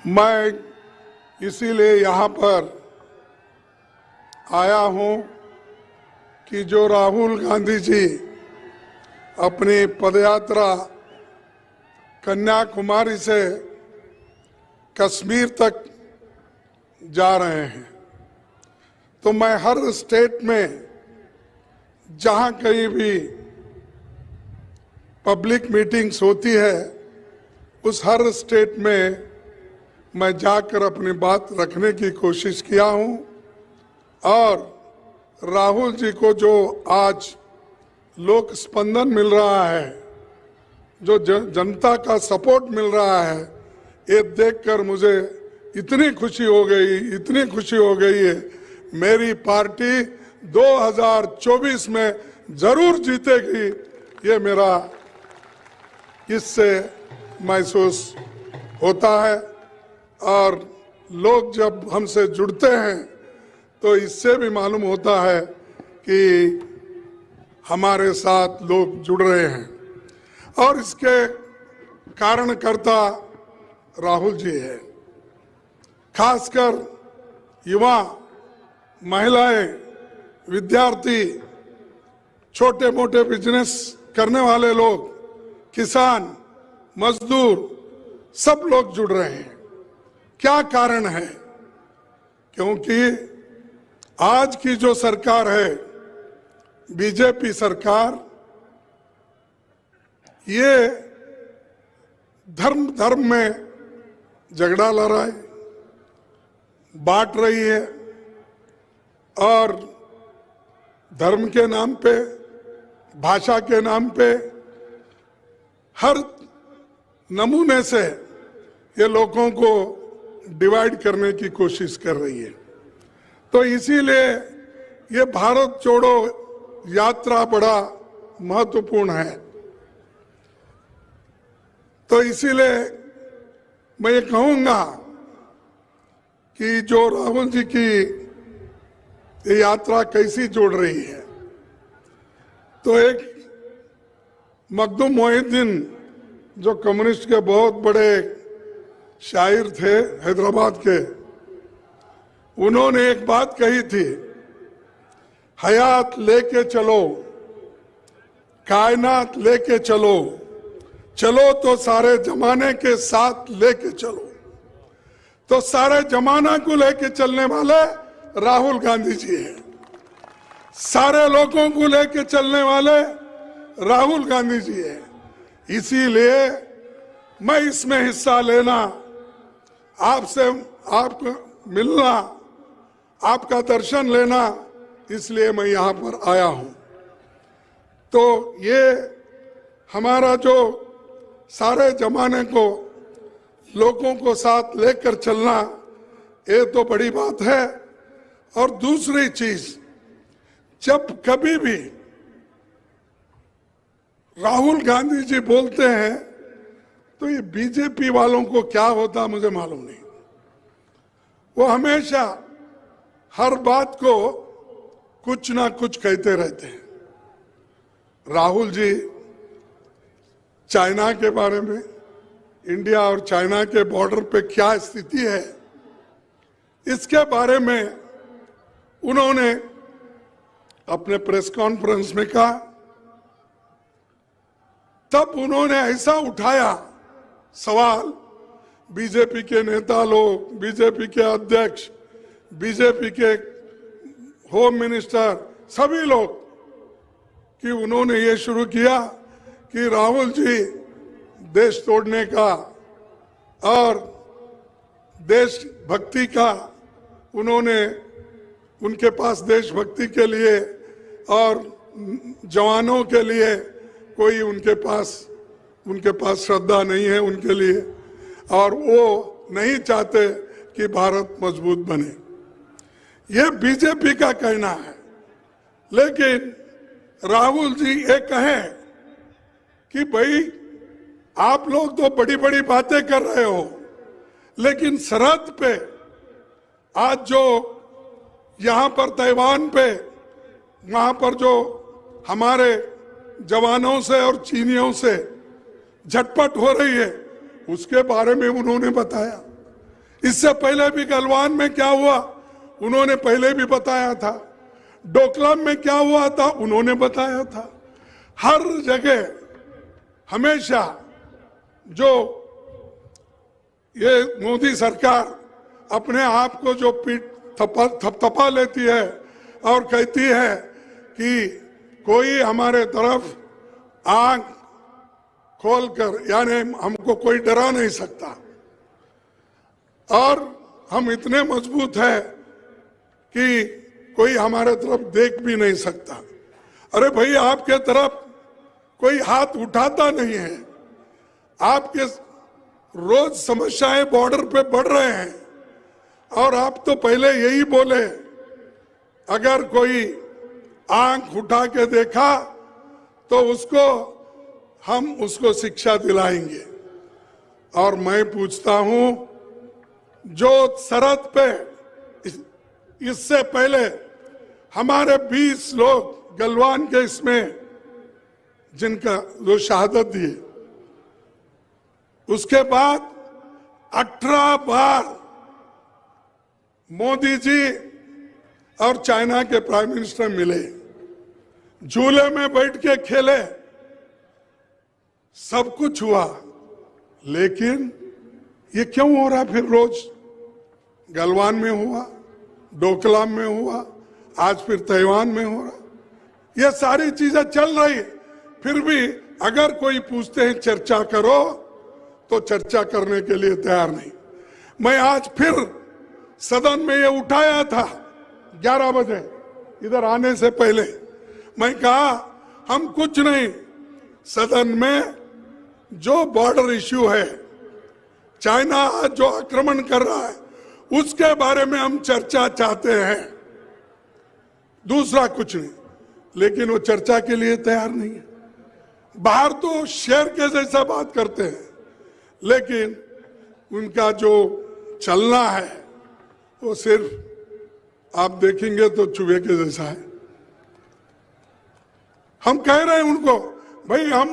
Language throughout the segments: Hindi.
मैं इसीलिए यहाँ पर आया हूँ कि जो राहुल गांधी जी अपनी पदयात्रा कन्याकुमारी से कश्मीर तक जा रहे हैं, तो मैं हर स्टेट में जहाँ कहीं भी पब्लिक मीटिंग्स होती है उस हर स्टेट में मैं जाकर अपनी बात रखने की कोशिश किया हूँ। और राहुल जी को जो आज लोक स्पंदन मिल रहा है, जो जनता का सपोर्ट मिल रहा है, ये देखकर मुझे इतनी खुशी हो गई है। मेरी पार्टी 2024 में जरूर जीतेगी, ये मेरा इससे महसूस होता है। और लोग जब हमसे जुड़ते हैं तो इससे भी मालूम होता है कि हमारे साथ लोग जुड़ रहे हैं, और इसके कारणकर्ता राहुल जी है। खासकर युवा, महिलाएं, विद्यार्थी, छोटे मोटे बिजनेस करने वाले लोग, किसान, मजदूर, सब लोग जुड़ रहे हैं। क्या कारण है? क्योंकि आज की जो सरकार है, बीजेपी सरकार, ये धर्म में झगड़ा लड़ा है, बांट रही है, और धर्म के नाम पे, भाषा के नाम पे, हर नमूने से ये लोगों को डिवाइड करने की कोशिश कर रही है। तो इसीलिए ये भारत जोड़ो यात्रा बड़ा महत्वपूर्ण है। तो इसीलिए मैं ये कहूंगा कि जो राहुल जी की ये यात्रा कैसी जोड़ रही है, तो एक मखदूम मोहिउद्दीन जो कम्युनिस्ट के बहुत बड़े शायर थे हैदराबाद के, उन्होंने एक बात कही थी, हयात लेके चलो, कायनात लेके चलो, चलो तो सारे जमाने के साथ लेके चलो। तो सारे जमाना को लेके चलने वाले राहुल गांधी जी हैं, सारे लोगों को लेके चलने वाले राहुल गांधी जी हैं। इसीलिए मैं इसमें हिस्सा लेना, आपसे आपको मिलना, आपका दर्शन लेना, इसलिए मैं यहाँ पर आया हूँ। तो ये हमारा जो सारे जमाने को लोगों को साथ लेकर चलना, ये तो बड़ी बात है। और दूसरी चीज, जब कभी भी राहुल गांधी जी बोलते हैं तो ये बीजेपी वालों को क्या होता मुझे मालूम नहीं। वो हमेशा हर बात को कुछ ना कुछ कहते रहते हैं। राहुल जी चाइना के बारे में, इंडिया और चाइना के बॉर्डर पे क्या स्थिति है, इसके बारे में उन्होंने अपने प्रेस कॉन्फ्रेंस में कहा। तब उन्होंने ऐसा उठाया सवाल, बीजेपी के नेता लोग, बीजेपी के अध्यक्ष, बीजेपी के होम मिनिस्टर, सभी लोग, कि उन्होंने ये शुरू किया कि राहुल जी देश तोड़ने का और देशभक्ति का, उन्होंने उनके पास देशभक्ति के लिए और जवानों के लिए कोई उनके पास श्रद्धा नहीं है उनके लिए, और वो नहीं चाहते कि भारत मजबूत बने। ये बीजेपी का कहना है। लेकिन राहुल जी ये कहें कि भाई आप लोग तो बड़ी बड़ी बातें कर रहे हो, लेकिन सरहद पे आज जो यहाँ पर ताइवान पे, वहाँ पर जो हमारे जवानों से और चीनियों से झटपट हो रही है, उसके बारे में उन्होंने बताया। इससे पहले भी गलवान में क्या हुआ उन्होंने पहले भी बताया था, डोकलाम में क्या हुआ था उन्होंने बताया था। हर जगह हमेशा जो ये मोदी सरकार अपने आप को जो पीठ थपथपा लेती है और कहती है कि कोई हमारे तरफ आंख खोलकर, यानी हमको कोई डरा नहीं सकता और हम इतने मजबूत हैं कि कोई हमारे तरफ देख भी नहीं सकता। अरे भाई, आपके तरफ कोई हाथ उठाता नहीं है। आपके रोज समस्याएं बॉर्डर पे बढ़ रहे हैं और आप तो पहले यही बोले, अगर कोई आंख उठा के देखा तो हम उसको शिक्षा दिलाएंगे। और मैं पूछता हूं, जो सरहद पे इससे पहले हमारे 20 लोग गलवान के इसमें जिनका जो शहादत दिए, उसके बाद 18 बार मोदी जी और चाइना के प्राइम मिनिस्टर मिले, झूले में बैठ के खेले, सब कुछ हुआ, लेकिन ये क्यों हो रहा? फिर रोज गलवान में हुआ, डोकलाम में हुआ, आज फिर ताइवान में हो रहा। ये सारी चीजें चल रही, फिर भी अगर कोई पूछते हैं चर्चा करो तो चर्चा करने के लिए तैयार नहीं। मैं आज फिर सदन में ये उठाया था 11 बजे इधर आने से पहले। मैं कहा हम कुछ नहीं, सदन में जो बॉर्डर इश्यू है, चाइना आज जो आक्रमण कर रहा है, उसके बारे में हम चर्चा चाहते हैं, दूसरा कुछ नहीं। लेकिन वो चर्चा के लिए तैयार नहीं है। बाहर तो शेर के जैसा बात करते हैं, लेकिन उनका जो चलना है वो सिर्फ आप देखेंगे तो चूहे के जैसा है। हम कह रहे हैं उनको, भाई हम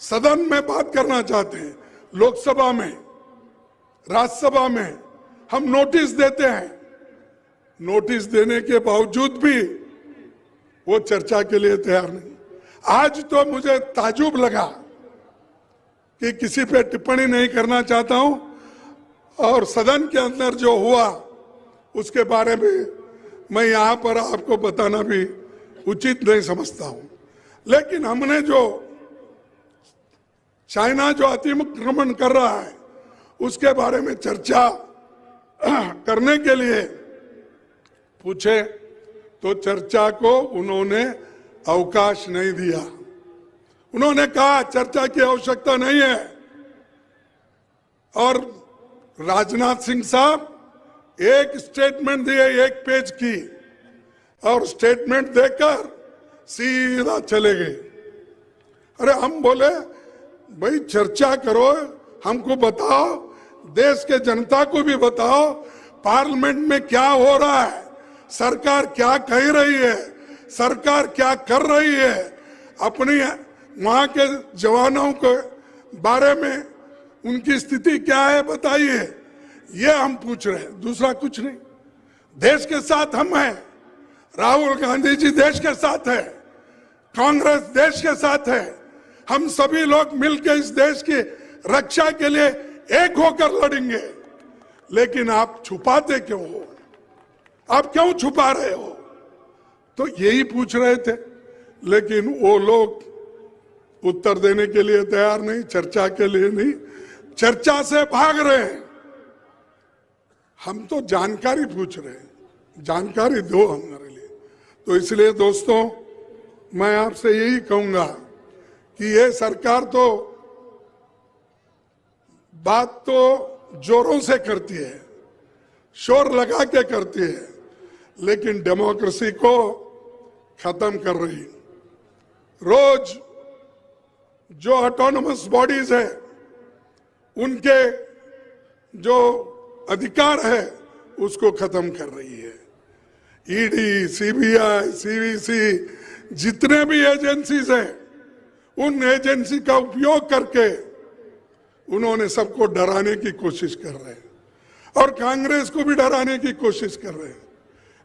सदन में बात करना चाहते हैं, लोकसभा में, राज्यसभा में हम नोटिस देते हैं, नोटिस देने के बावजूद भी वो चर्चा के लिए तैयार नहीं। आज तो मुझे ताजुब लगा कि किसी पे टिप्पणी नहीं करना चाहता हूं और सदन के अंदर जो हुआ उसके बारे में मैं यहां पर आपको बताना भी उचित नहीं समझता हूं। लेकिन हमने जो चाइना जो अतिक्रमण कर रहा है उसके बारे में चर्चा करने के लिए पूछे तो चर्चा को उन्होंने अवकाश नहीं दिया। उन्होंने कहा चर्चा की आवश्यकता नहीं है। और राजनाथ सिंह साहब एक स्टेटमेंट दिए 1 पेज की, और स्टेटमेंट देकर सीधा चले गए। अरे हम बोले भाई चर्चा करो, हमको बताओ, देश के जनता को भी बताओ पार्लियामेंट में क्या हो रहा है, सरकार क्या कह रही है, सरकार क्या कर रही है, अपनी वहां के जवानों के बारे में उनकी स्थिति क्या है बताइए। ये हम पूछ रहे हैं, दूसरा कुछ नहीं। देश के साथ हम हैं, राहुल गांधी जी देश के साथ है, कांग्रेस देश के साथ है, हम सभी लोग मिलकर इस देश की रक्षा के लिए एक होकर लड़ेंगे। लेकिन आप छुपाते क्यों हो? आप क्यों छुपा रहे हो? तो यही पूछ रहे थे, लेकिन वो लोग उत्तर देने के लिए तैयार नहीं, चर्चा के लिए नहीं, चर्चा से भाग रहे हैं। हम तो जानकारी पूछ रहे हैं, जानकारी दो हमारे लिए। तो इसलिए दोस्तों, मैं आपसे यही कहूंगा कि ये सरकार तो बात तो जोरों से करती है, शोर लगा के करती है, लेकिन डेमोक्रेसी को खत्म कर रही है। रोज जो ऑटोनमस बॉडीज है उनके जो अधिकार है उसको खत्म कर रही है। ईडी, सीबीआई, सीवीसी, जितने भी एजेंसीज हैं, उन एजेंसी का उपयोग करके उन्होंने सबको डराने की कोशिश कर रहे हैं। और कांग्रेस को भी डराने की कोशिश कर रहे हैं,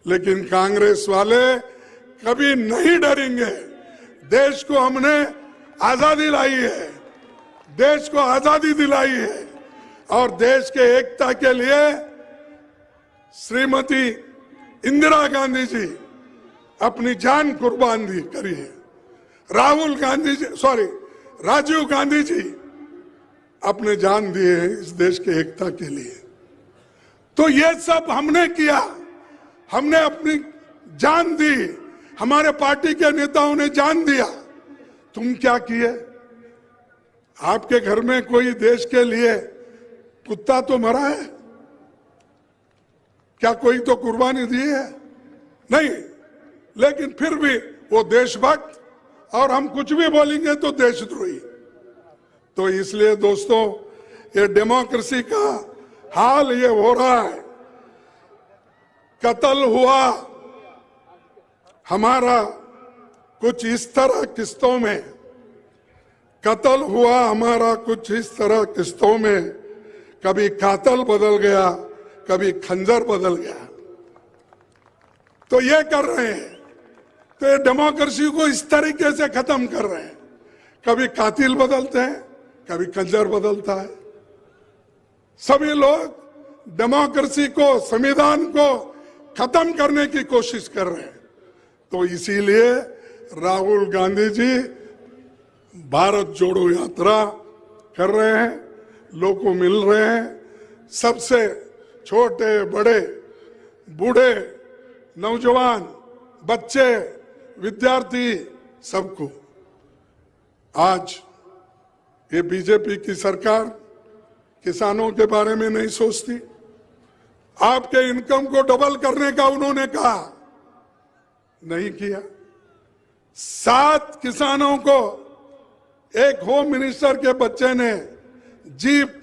लेकिन कांग्रेस वाले कभी नहीं डरेंगे। देश को हमने आजादी लाई है, देश को आजादी दिलाई है और देश के एकता के लिए श्रीमती इंदिरा गांधी जी अपनी जान कुर्बान करी है। राजीव गांधी जी अपने जान दिए हैं इस देश के एकता के लिए। तो ये सब हमने किया, हमने अपनी जान दी, हमारे पार्टी के नेताओं ने जान दिया। तुम क्या किए? आपके घर में कोई देश के लिए कुत्ता तो मरा है? क्या कोई तो कुर्बानी दी है? नहीं। लेकिन फिर भी वो देशभक्त, और हम कुछ भी बोलेंगे तो देशद्रोही। तो इसलिए दोस्तों, ये डेमोक्रेसी का हाल ये हो रहा है। कत्ल हुआ हमारा कुछ इस तरह किस्तों में, कत्ल हुआ हमारा कुछ इस तरह किस्तों में, कभी कातल बदल गया, कभी खंजर बदल गया। तो ये कर रहे हैं, तो ये डेमोक्रेसी को इस तरीके से खत्म कर रहे हैं। कभी कातिल बदलते हैं, कभी खंजर बदलता है। सभी लोग डेमोक्रेसी को, संविधान को खत्म करने की कोशिश कर रहे हैं। तो इसीलिए राहुल गांधी जी भारत जोड़ो यात्रा कर रहे हैं, लोगों को मिल रहे हैं, सबसे छोटे बड़े, बूढ़े, नौजवान, बच्चे, विद्यार्थी, सबको। आज ये बीजेपी की सरकार किसानों के बारे में नहीं सोचती। आपके इनकम को डबल करने का उन्होंने कहा, नहीं किया। 7 किसानों को एक होम मिनिस्टर के बच्चे ने जीप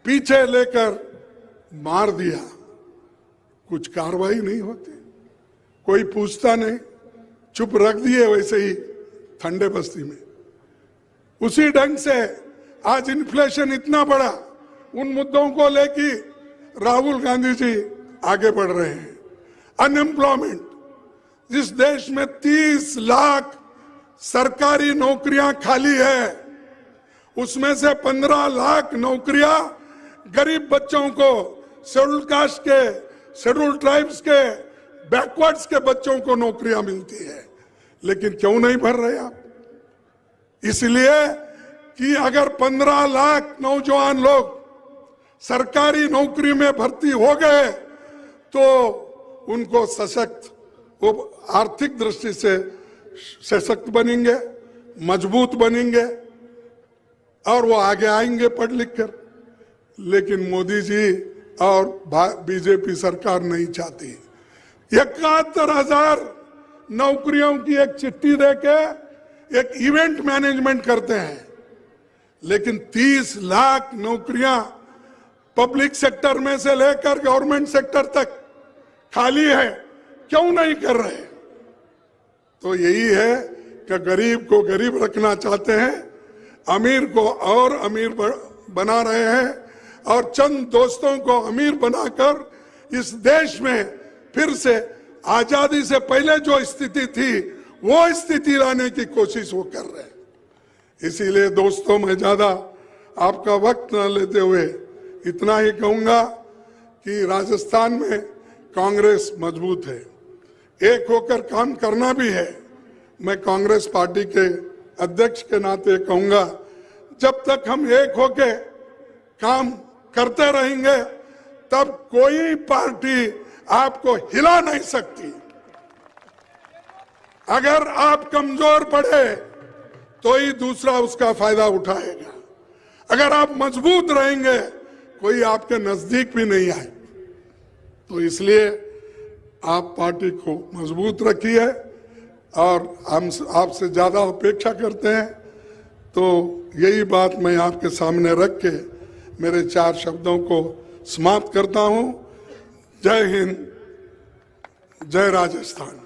पीछे लेकर मार दिया, कुछ कार्रवाई नहीं होती, कोई पूछता नहीं, चुप रख दिए वैसे ही ठंडे बस्ती में। उसी ढंग से आज इन्फ्लेशन इतना बड़ा, उन मुद्दों को लेके राहुल गांधी जी आगे बढ़ रहे हैं। अनएम्प्लॉयमेंट, जिस देश में 30 लाख सरकारी नौकरियां खाली है, उसमें से 15 लाख नौकरियां गरीब बच्चों को, शेड्यूल कास्ट के, शेड्यूल ट्राइब्स के, बैकवर्ड्स के बच्चों को नौकरियां मिलती है। लेकिन क्यों नहीं भर रहे आप? इसलिए कि अगर 15 लाख नौजवान लोग सरकारी नौकरी में भर्ती हो गए तो उनको सशक्त, वो आर्थिक दृष्टि से सशक्त बनेंगे, मजबूत बनेंगे और वो आगे आएंगे पढ़ लिख कर। लेकिन मोदी जी और बीजेपी सरकार नहीं चाहती। 71,000 नौकरियों की एक चिट्ठी देके एक इवेंट मैनेजमेंट करते हैं, लेकिन 30 लाख नौकरियां पब्लिक सेक्टर में से लेकर गवर्नमेंट सेक्टर तक खाली है, क्यों नहीं कर रहे? तो यही है कि गरीब को गरीब रखना चाहते हैं, अमीर को और अमीर बना रहे हैं और चंद दोस्तों को अमीर बनाकर इस देश में फिर से आजादी से पहले जो स्थिति थी वो स्थिति लाने की कोशिश वो कर रहे हैं। इसीलिए दोस्तों, मैं ज्यादा आपका वक्त न लेते हुए इतना ही कहूंगा कि राजस्थान में कांग्रेस मजबूत है, एक होकर काम करना भी है। मैं कांग्रेस पार्टी के अध्यक्ष के नाते कहूंगा, जब तक हम एक होकर काम करते रहेंगे तब कोई पार्टी आपको हिला नहीं सकती। अगर आप कमजोर पड़े तो ही दूसरा उसका फायदा उठाएगा। अगर आप मजबूत रहेंगे कोई आपके नजदीक भी नहीं आए। तो इसलिए आप पार्टी को मजबूत रखिए और हम आपसे ज्यादा अपेक्षा करते हैं। तो यही बात मैं आपके सामने रख के मेरे 4 शब्दों को समाप्त करता हूं। जय हिंद, जय राजस्थान।